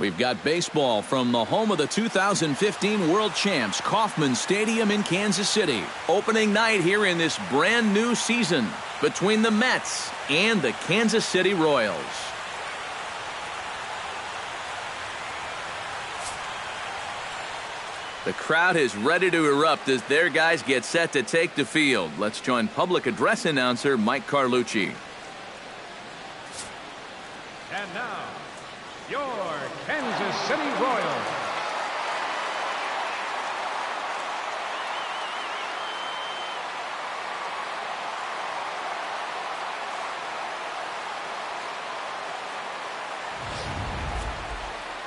We've got baseball from the home of the 2015 World Champs, Kauffman Stadium in Kansas City. Opening night here in this brand new season between the Mets and the Kansas City Royals. The crowd is ready to erupt as their guys get set to take the field. Let's join public address announcer Mike Carlucci. And now, your Kansas City Royals.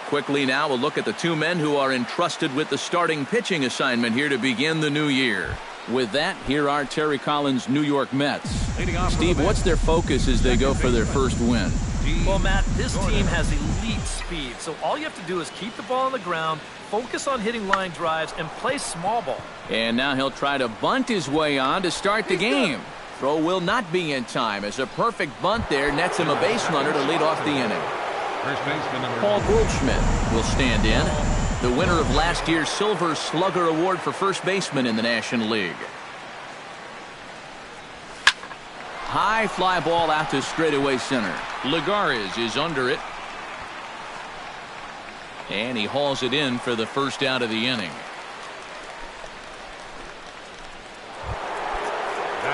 Quickly now, a look at the two men who are entrusted with the starting pitching assignment here to begin the new year. With that, here are Terry Collins' New York Mets. Steve, what's their focus as they go for their first win? Well, Matt, this team has elite speed, so all you have to do is keep the ball on the ground, focus on hitting line drives, and play small ball. And now he'll try to bunt his way on to start the game. Throw will not be in time as a perfect bunt there nets him a base runner to lead off the inning. First baseman number Paul Goldschmidt will stand in, the winner of last year's Silver Slugger Award for first baseman in the National League. High fly ball out to straightaway center. Lagares is under it. And he hauls it in for the first out of the inning.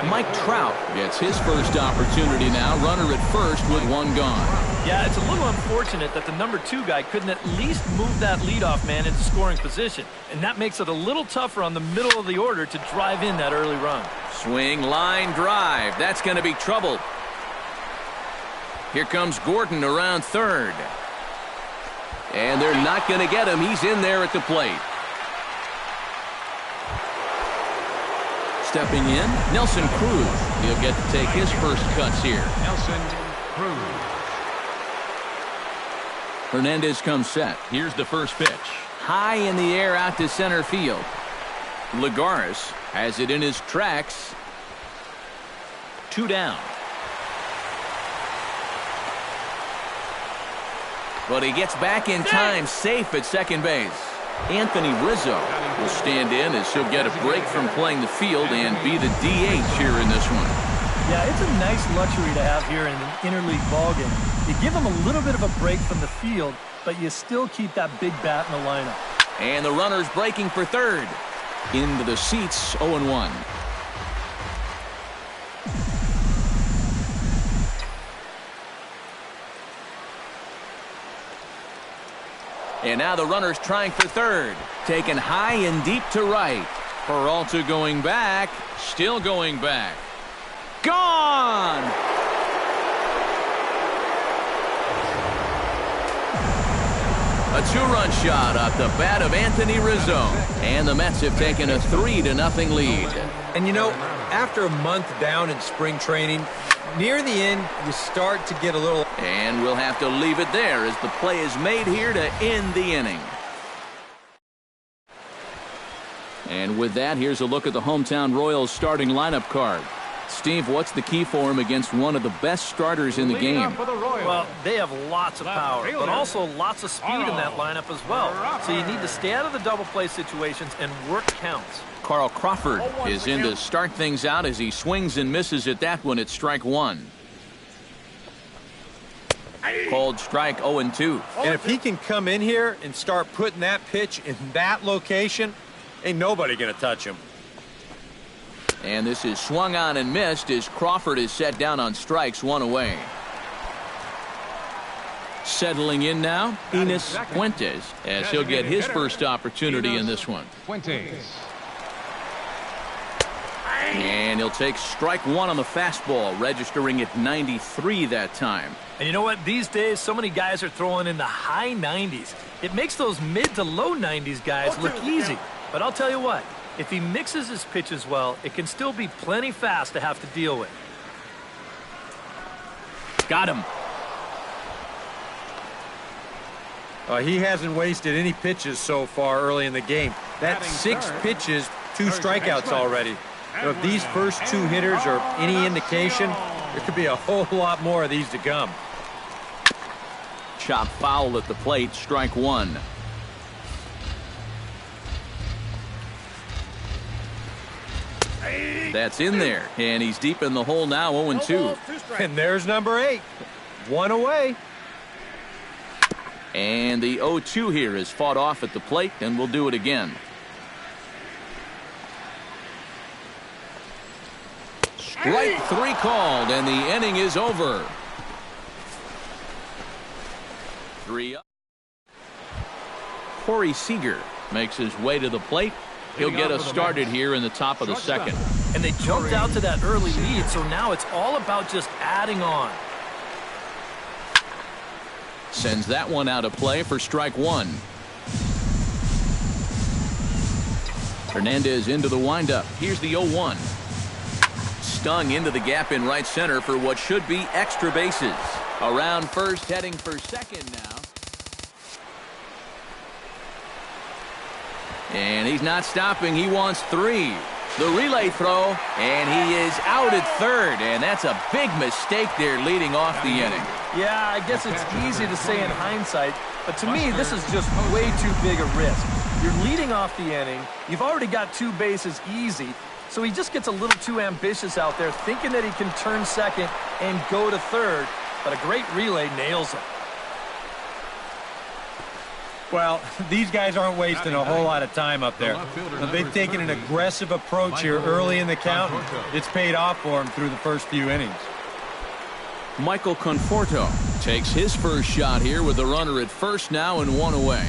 Mike Trout gets his first opportunity now. Runner at first with one gone. Yeah, it's a little unfortunate that the number 2 guy couldn't at least move that leadoff man into scoring position. And that makes it a little tougher on the middle of the order to drive in that early run. Swing, line, drive. That's going to be trouble. Here comes Gordon around third. And they're not going to get him. He's in there at the plate. Stepping in, Nelson Cruz. He'll get to take his first cuts here. Nelson Cruz. Hernandez comes set. Here's the first pitch. High in the air out to center field. Lagares has it in his tracks. 2 down. But he gets back in time, safe at second base. Anthony Rizzo will stand in as he'll get a break from playing the field and be the DH here in this one. Yeah, it's a nice luxury to have here in an interleague ballgame. You give him a little bit of a break from the field, but you still keep that big bat in the lineup. And the runner's breaking for third. Into the seats, 0-1. And now the runner's trying for third. Taken high and deep to right. Peralta going back. Still going back. Gone! A 2-run shot off the bat of Anthony Rizzo. And the Mets have taken a 3-0 lead. And you know, after a month down in spring training, near the end, you start to get a little... And we'll have to leave it there as the play is made here to end the inning. And with that, here's a look at the hometown Royals starting lineup card. Steve, what's the key for him against one of the best starters in the game? Well, they have lots of power, but also lots of speed in that lineup as well. So you need to stay out of the double play situations and work counts. Carl Crawford is in to start things out as he swings and misses at that one at strike 1. Called strike 0-2. And if he can come in here and start putting that pitch in that location, ain't nobody going to touch him. And this is swung on and missed as Crawford is set down on strikes, 1 away. Settling in now, Enos Fuentes, as he'll get his first opportunity in this one. Fuentes. And he'll take strike 1 on the fastball, registering at 93 that time. And you know what? These days, so many guys are throwing in the high 90s. It makes those mid to low 90s guys look easy. But I'll tell you what, if he mixes his pitches well, it can still be plenty fast to have to deal with. Got him. He hasn't wasted any pitches so far early in the game. That's 6 pitches, 2 strikeouts already. If these first 2 hitters are any indication, there could be a whole lot more of these to come. Chop foul at the plate, strike 1. That's in there, and he's deep in the hole now, 0-2. And there's number 8. 1 away. And the 0-2 here is fought off at the plate, and we'll do it again. Strike 3 called, and the inning is over. 3 up. Corey Seager makes his way to the plate. He'll get us started here in the top of the second. And they jumped out to that early lead, so now it's all about just adding on. Sends that one out of play for strike 1. Hernandez into the windup. Here's the 0-1. Stung into the gap in right center for what should be extra bases. Around first, heading for second now. And he's not stopping. He wants 3. The relay throw, and he is out at third, and that's a big mistake there leading off the inning. Yeah, I guess it's easy to say in hindsight, but to me, this is just way too big a risk. You're leading off the inning. You've already got 2 bases easy, so he just gets a little too ambitious out there, thinking that he can turn second and go to third, but a great relay nails him. Well, these guys aren't wasting a whole lot of time up there. They've taken an aggressive approach here early in the count. It's paid off for them through the first few innings. Michael Conforto takes his first shot here with the runner at first now and 1 away.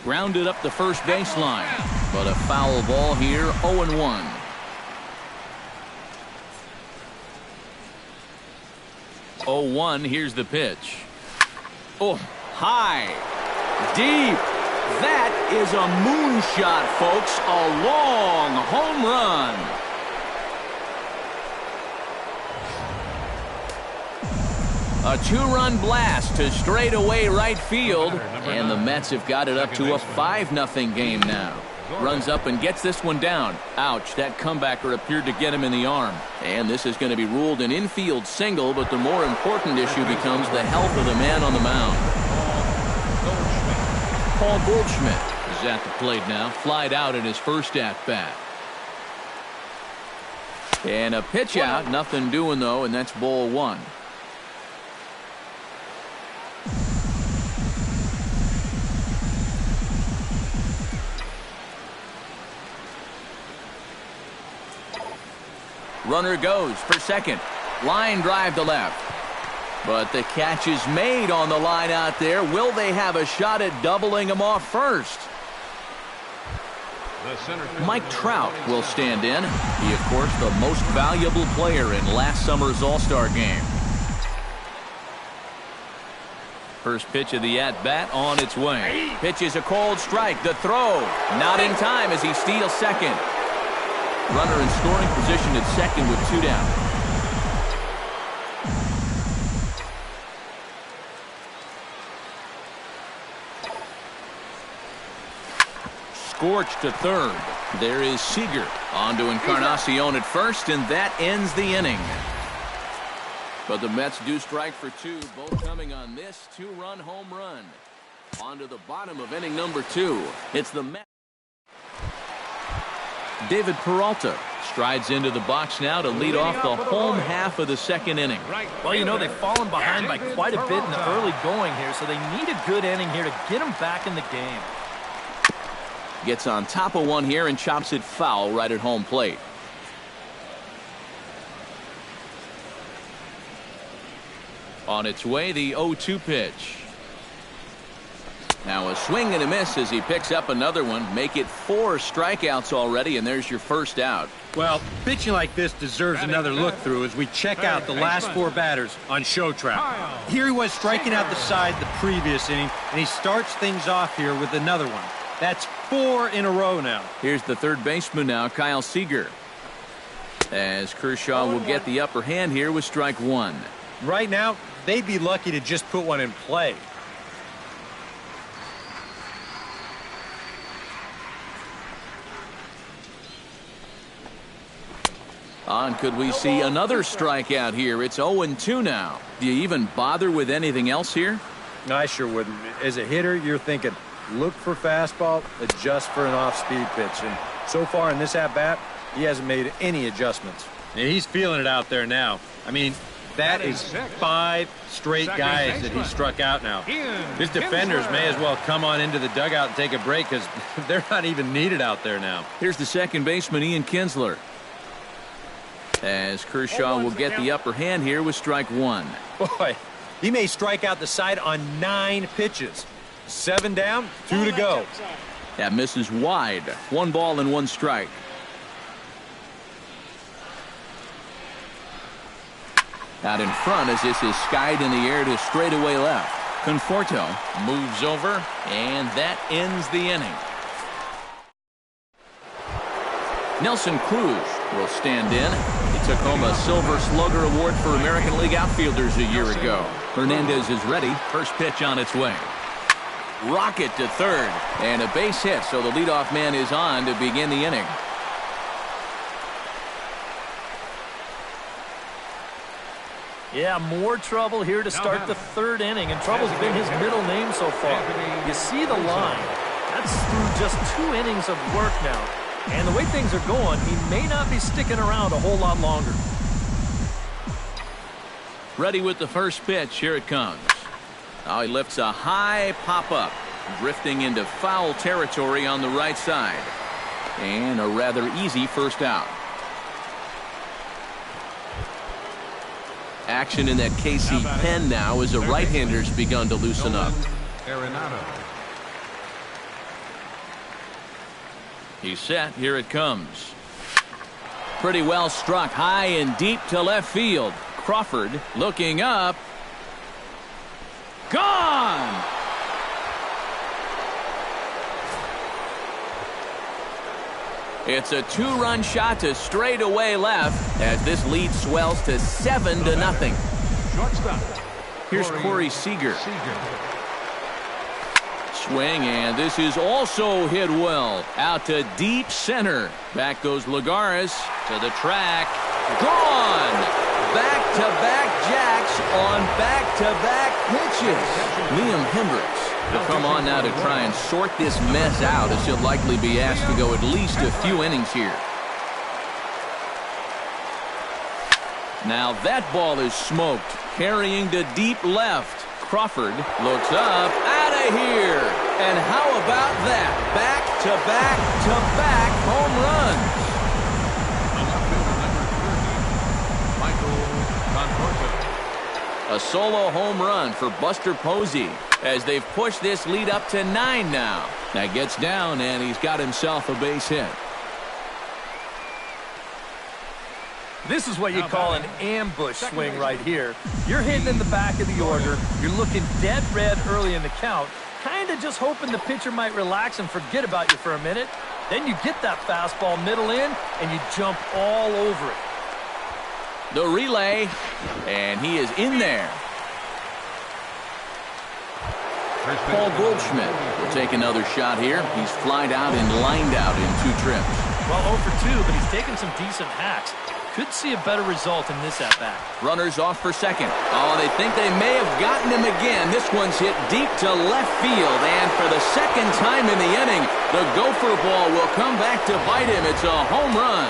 Grounded up the first baseline, but a foul ball here, 0-1. 0-1, here's the pitch. Oh, high, deep. That is a moonshot, folks. A long home run. A 2-run blast to straightaway right field, and the Mets have got it up to a 5-0 game now. Runs up and gets this one down. Ouch, that comebacker appeared to get him in the arm. And this is going to be ruled an infield single, but the more important issue becomes the health of the man on the mound. Paul Goldschmidt is at the plate now, flied out in his first at-bat. And a pitch out, nothing doing though, and that's ball 1. Runner goes for second. Line drive to left. But the catch is made on the line out there. Will they have a shot at doubling him off first? Mike Trout will stand in. He, of course, the most valuable player in last summer's All-Star game. First pitch of the at-bat on its way. Pitch is a cold strike. The throw not in time as he steals second. Runner in scoring position at second with 2 down. Scorched to third. There is Seager. On to Encarnacion at first, and that ends the inning. But the Mets do strike for 2, both coming on this 2-run home run. On to the bottom of inning number 2. It's the Mets. David Peralta strides into the box now to lead off the home half of the second inning. Well, you know, they've fallen behind by quite a bit in the early going here, so they need a good inning here to get them back in the game. Gets on top of one here and chops it foul right at home plate. On its way, the 0-2 pitch. Now a swing and a miss as he picks up another one. Make it 4 strikeouts already, and there's your first out. Well, pitching like this deserves another look through as we check out the last 4 batters on Show Trap. Here he was striking out the side the previous inning, and he starts things off here with another one. That's 4 in a row now. Here's the third baseman now, Kyle Seager. As Kershaw will get the upper hand here with strike 1. Right now, they'd be lucky to just put one in play. On, could we see another strikeout here? It's 0-2 now. Do you even bother with anything else here? No, I sure wouldn't. As a hitter, you're thinking, look for fastball, adjust for an off-speed pitch. And so far in this at-bat, he hasn't made any adjustments. And he's feeling it out there now. I mean, that is 5 straight guys that he struck out now. His defenders may as well come on into the dugout and take a break because they're not even needed out there now. Here's the second baseman, Ian Kinsler. As Kershaw will get the upper hand here with strike 1. Boy, he may strike out the side on 9 pitches. 7 down, 2 to go. That misses wide. 1 ball and 1 strike. Out in front as this is skied in the air to straightaway left. Conforto moves over, and that ends the inning. Nelson Cruz will stand in. He took home a Silver Slugger Award for American League outfielders a year ago. Hernandez is ready. First pitch on its way. rocket to third. And a base hit, so the leadoff man is on to begin the inning. Yeah, more trouble here to start the third inning, and trouble's been his middle name so far. You see the line. That's through just 2 innings of work now. And the way things are going, he may not be sticking around a whole lot longer. Ready with the first pitch. Here it comes. Now he lifts a high pop-up, drifting into foul territory on the right side. And a rather easy first out. Action in that KC pen now as the right-hander's begun to loosen up. He's set. Here it comes. Pretty well struck high and deep to left field. Crawford looking up. Gone! It's a 2-run shot to straightaway left as this lead swells to 7-0. Here's Corey Seager. Swing, and this is also hit well. Out to deep center. Back goes Lagares to the track. Gone! Back-to-back jacks on back-to-back pitches. Liam Hendriks will come on now to try and sort this mess out, as he'll likely be asked to go at least a few innings here. Now that ball is smoked, carrying to deep left. Crawford looks up, out of here. And how about that? Back-to-back-to-back home runs. A solo home run for Buster Posey as they've pushed this lead up to 9 now. That gets down, and he's got himself a base hit. This is what you call an ambush swing right here. You're hitting in the back of the order. You're looking dead red early in the count, kind of just hoping the pitcher might relax and forget about you for a minute. Then you get that fastball middle in, and you jump all over it. The relay, and he is in there. Paul Goldschmidt will take another shot here. He's flied out and lined out in 2 trips. Well, 0 for 2, but he's taken some decent hacks. Could see a better result in this at-bat. Runners off for second. Oh, they think they may have gotten him again. This one's hit deep to left field, and for the second time in the inning, the gopher ball will come back to bite him. It's a home run.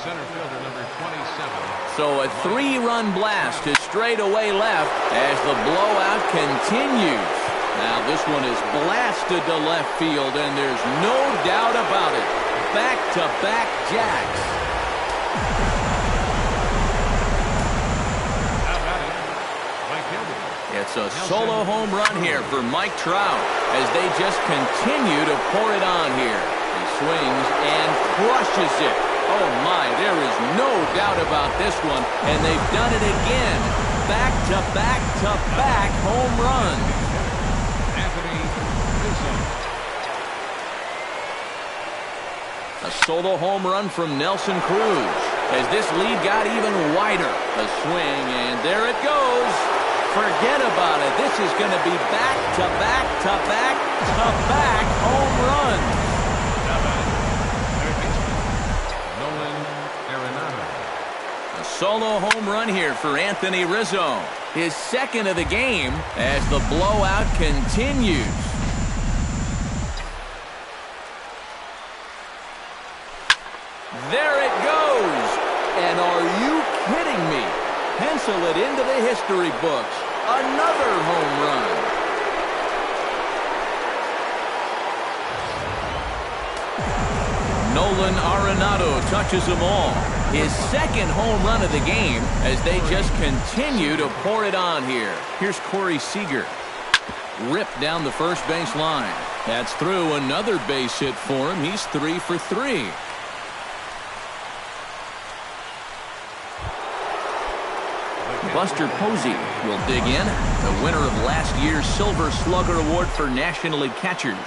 Center fielder number 27. So a 3-run blast to straightaway left as the blowout continues. Now this one is blasted to left field, and there's no doubt about it. Back-to-back jacks. It's a solo home run here for Mike Trout as they just continue to pour it on here. He swings and crushes it. Oh my, there is no doubt about this one, and they've done it again. Back-to-back-to-back home runs. Anthony Rizzo. A solo home run from Nelson Cruz as this lead got even wider. A swing, and there it goes. Forget about it. This is going to be back-to-back-to-back-to-back home runs. Solo home run here for Anthony Rizzo. His second of the game as the blowout continues. There it goes. And are you kidding me? Pencil it into the history books. Another home run. Nolan Arenado touches them all. His second home run of the game as they just continue to pour it on here. Here's Corey Seager. Ripped down the first base line. That's through. Another base hit for him. He's 3 for 3. Buster Posey will dig in. The winner of last year's Silver Slugger Award for National League catchers.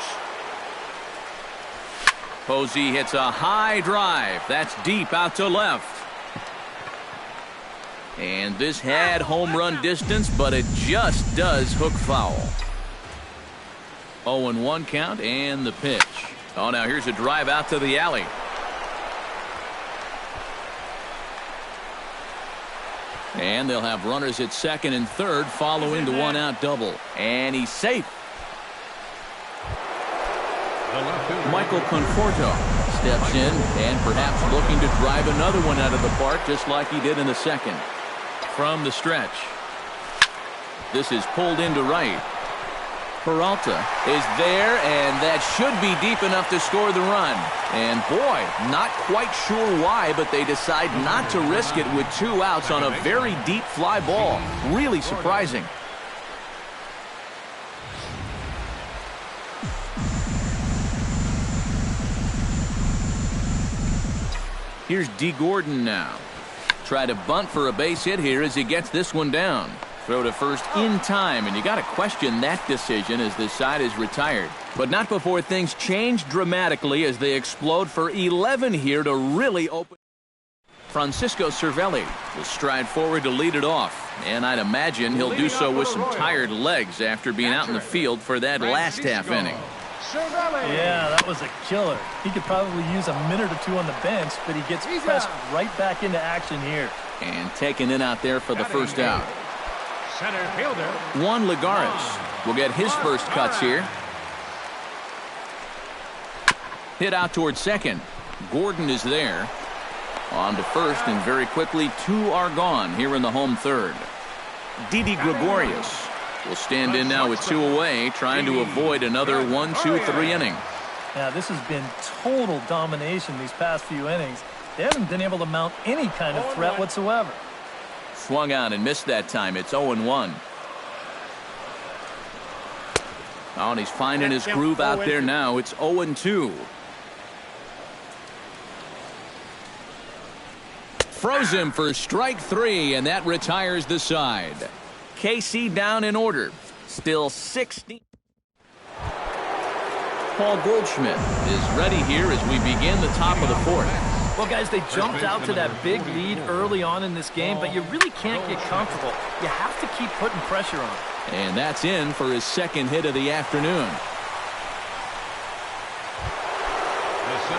Posey hits a high drive. That's deep out to left. And this had home run distance, but it just does hook foul. 0-1 count and the pitch. Oh, now here's a drive out to the alley. And they'll have runners at second and third following the one-out double. And he's safe. Michael Conforto steps in and perhaps looking to drive another one out of the park just like he did in the second. From the stretch. This is pulled into right. Peralta is there, and that should be deep enough to score the run. And boy, not quite sure why, but they decide not to risk it with 2 outs on a very deep fly ball. Really surprising. Here's D. Gordon now. Try to bunt for a base hit here as he gets this one down. Throw to first in time, and you got to question that decision as this side is retired. But not before things change dramatically as they explode for 11 here to really open. Francisco Cervelli will stride forward to lead it off, and I'd imagine he'll do so with some tired legs after being out in the field for that last half inning. Yeah, that was a killer. He could probably use a minute or two on the bench, but he gets pressed right back into action here. And taking it out there for the first out. Center fielder Juan Lagares will get his first cuts here. Hit out towards second. Gordon is there. On to first, and very quickly 2 are gone here in the home third. Didi Gregorius will stand in now with 2 away, trying to avoid another 1-2-3 inning. Yeah, this has been total domination these past few innings. They haven't been able to mount any kind of threat whatsoever. Swung on and missed that time. It's 0-1. Oh, and he's finding his groove out there now. It's 0-2. Froze him for strike 3, and that retires the side. KC down in order. Still 16. Paul Goldschmidt is ready here as we begin the top of the fourth. Well, guys, they jumped out to that big lead early on in this game, but you really can't get comfortable. You have to keep putting pressure on. And that's in for his second hit of the afternoon.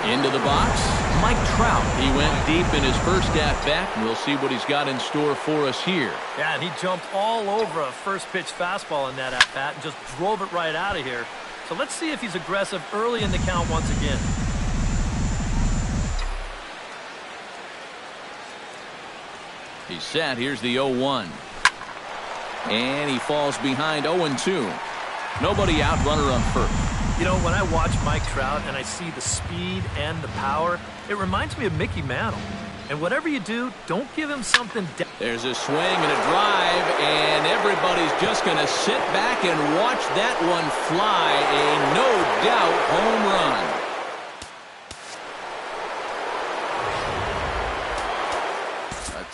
Into the box, Mike Trout. He went deep in his first at-bat, and we'll see what he's got in store for us here. Yeah, and he jumped all over a first-pitch fastball in that at-bat and just drove it right out of here. So let's see if he's aggressive early in the count once again. He's set. Here's the 0-1. And he falls behind 0-2. Nobody out, runner on first. You know, when I watch Mike Trout and I see the speed and the power, it reminds me of Mickey Mantle. And whatever you do, don't give him something. There's a swing and a drive, and everybody's just going to sit back and watch that one fly. A no-doubt home run.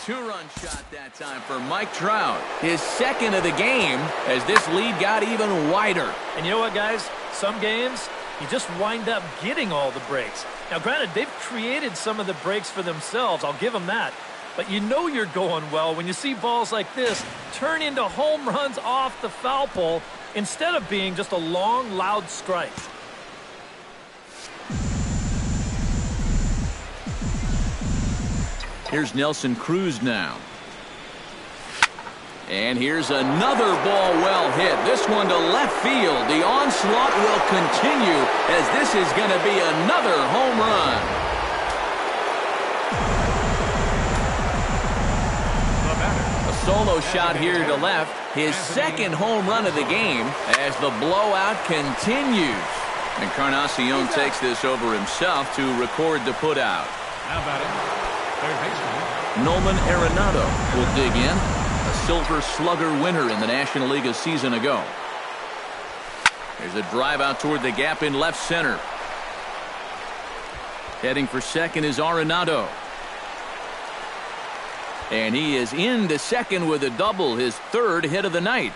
Two-run shot that time for Mike Trout. His second of the game as this lead got even wider. And you know what, guys? Some games, you just wind up getting all the breaks. Now, granted, they've created some of the breaks for themselves. I'll give them that. But you know you're going well when you see balls like this turn into home runs off the foul pole instead of being just a long, loud strike. Here's Nelson Cruz now. And here's another ball well hit. This one to left field. The onslaught will continue as this is going to be another home run. A solo shot here to left. His second home run of the game as the blowout continues. Encarnacion takes this over himself to record the putout. How about it? Third baseman Nolan Arenado will dig in. A Silver Slugger winner in the National League a season ago. There's a drive out toward the gap in left center. Heading for second is Arenado. And he is into second with a double, his third hit of the night.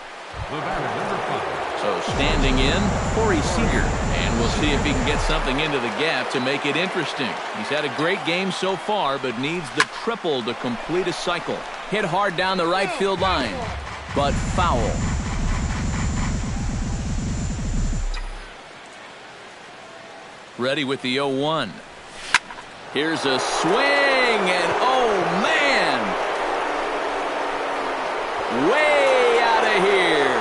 So standing in, Corey Seager. And we'll see if he can get something into the gap to make it interesting. He's had a great game so far, but needs the triple to complete a cycle. Hit hard down the right field line, but foul. Ready with the 0-1. Here's a swing, and oh, man! Way out of here.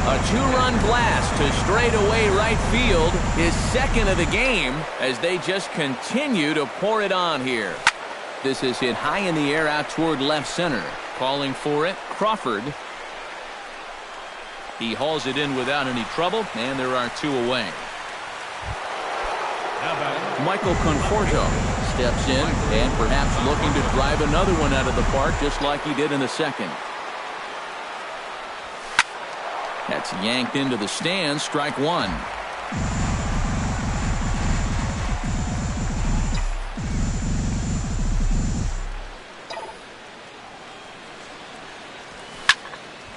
A two-run blast to straightaway right field, his second of the game, as they just continue to pour it on here. This is hit high in the air out toward left center. Calling for it, Crawford. He hauls it in without any trouble, and there are two away. Michael Conforto steps in and perhaps looking to drive another one out of the park just like he did in the second. That's yanked into the stands, strike one.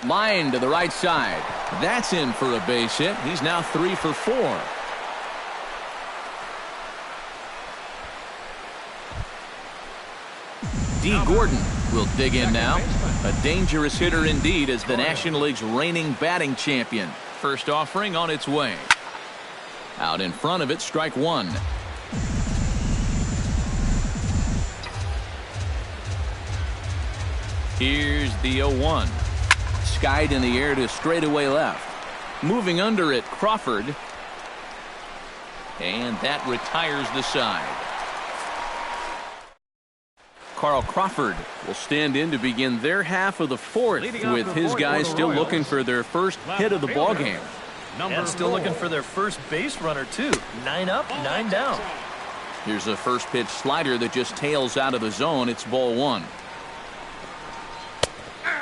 Line to the right side. That's in for a base hit. He's now 3 for 4. D. Gordon will dig in now. A dangerous hitter indeed as the National League's reigning batting champion. First offering on its way. Out in front of it, strike one. Here's the 0-1. Skied in the air to straightaway left. Moving under it, Crawford. And that retires the side. Carl Crawford will stand in to begin their half of the fourth, with his guys still looking for their first hit of the ballgame. And still looking for their first base runner, too. 9 up, 9 down. Here's a first pitch slider that just tails out of the zone. It's ball one.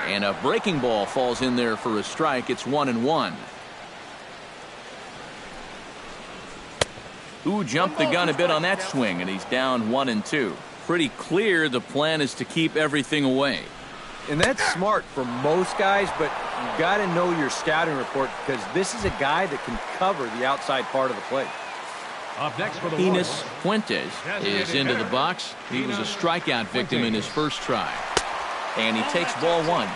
And a breaking ball falls in there for a strike. It's 1-1. Who jumped the gun a bit on that swing, and he's down 1-2. Pretty clear the plan is to keep everything away. And that's smart for most guys, but you got to know your scouting report because this is a guy that can cover the outside part of the plate. Up next for the Enos Fuentes is into the box. He was a strikeout victim in his first try. And he takes ball one.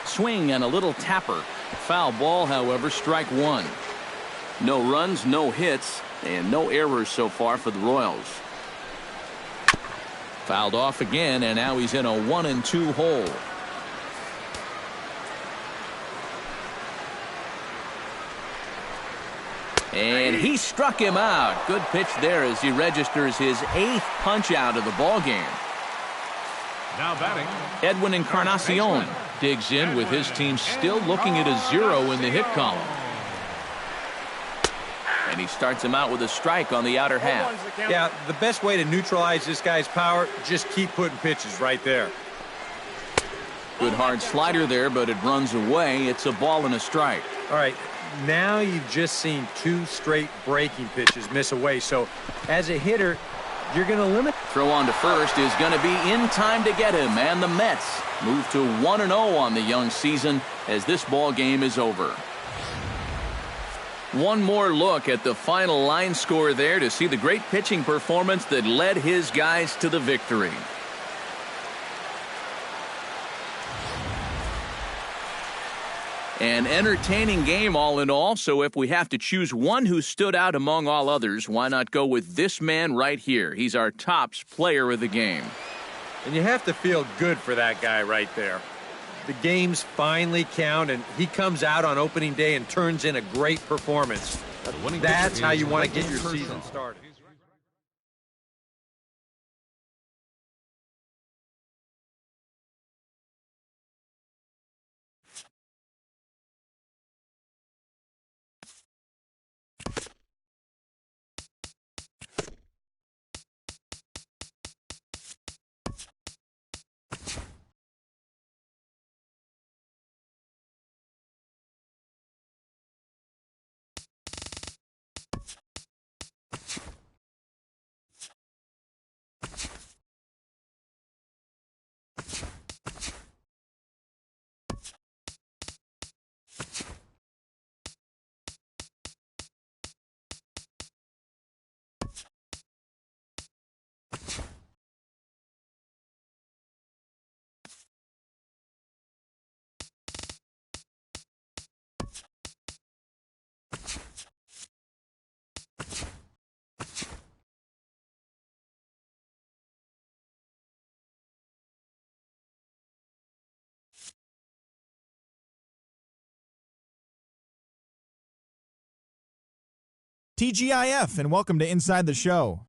Swing and a little tapper. Foul ball, however, strike one. No runs, no hits, and no errors so far for the Royals. Fouled off again, and now he's in a 1-2 hole. And he struck him out. Good pitch there as he registers his 8th punch out of the ball game. Now batting, Edwin Encarnacion digs in with his team still looking at a 0 in the hit column. And he starts him out with a strike on the outer half. Yeah, the best way to neutralize this guy's power, just keep putting pitches right there. Good hard slider there, but it runs away. It's a ball and a strike. All right, now you've just seen 2 straight breaking pitches miss away. So as a hitter, you're going to limit. Throw on to first is going to be in time to get him, and the Mets move to 1-0 on the young season as this ball game is over. One more look at the final line score there to see the great pitching performance that led his guys to the victory. An entertaining game all in all, so if we have to choose one who stood out among all others, why not go with this man right here? He's our tops player of the game. And you have to feel good for that guy right there. The games finally count, and he comes out on opening day and turns in a great performance. That's how you want to get your season started. TGIF, and welcome to Inside the Show.